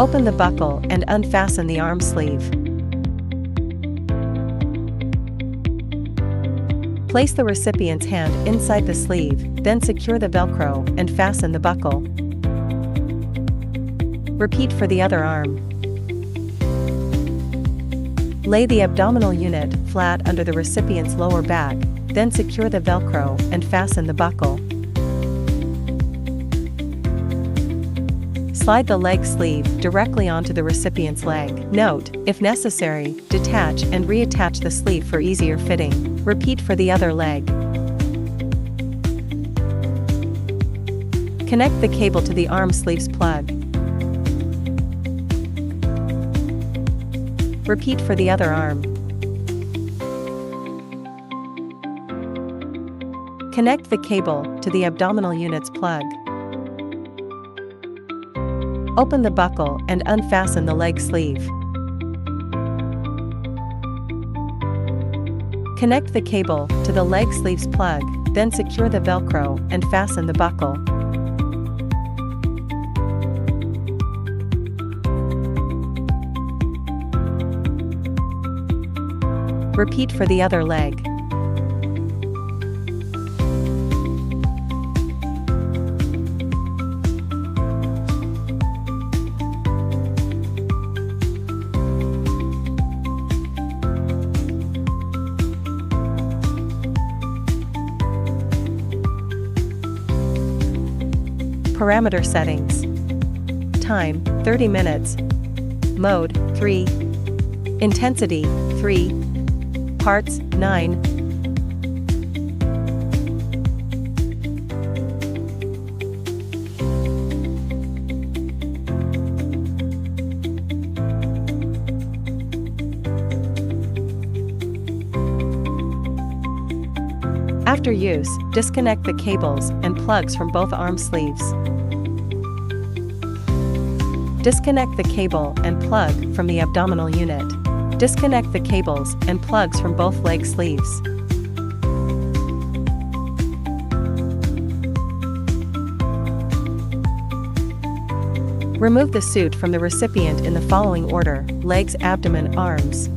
Open the buckle and unfasten the arm sleeve. Place the recipient's hand inside the sleeve, then secure the Velcro and fasten the buckle. Repeat for the other arm. Lay the abdominal unit flat under the recipient's lower back, then secure the Velcro and fasten the buckle. Slide the leg sleeve directly onto the recipient's leg. Note, if necessary, detach and reattach the sleeve for easier fitting. Repeat for the other leg. Connect the cable to the arm sleeve's plug. Repeat for the other arm. Connect the cable to the abdominal unit's plug. Open the buckle and unfasten the leg sleeve. Connect the cable to the leg sleeve's plug, then secure the Velcro and fasten the buckle. Repeat for the other leg. Parameter settings. Time, 30 minutes. Mode, 3. Intensity, 3. Parts, 9. After use, disconnect the cables and plugs from both arm sleeves. Disconnect the cable and plug from the abdominal unit. Disconnect the cables and plugs from both leg sleeves. Remove the suit from the recipient in the following order: legs, abdomen, arms.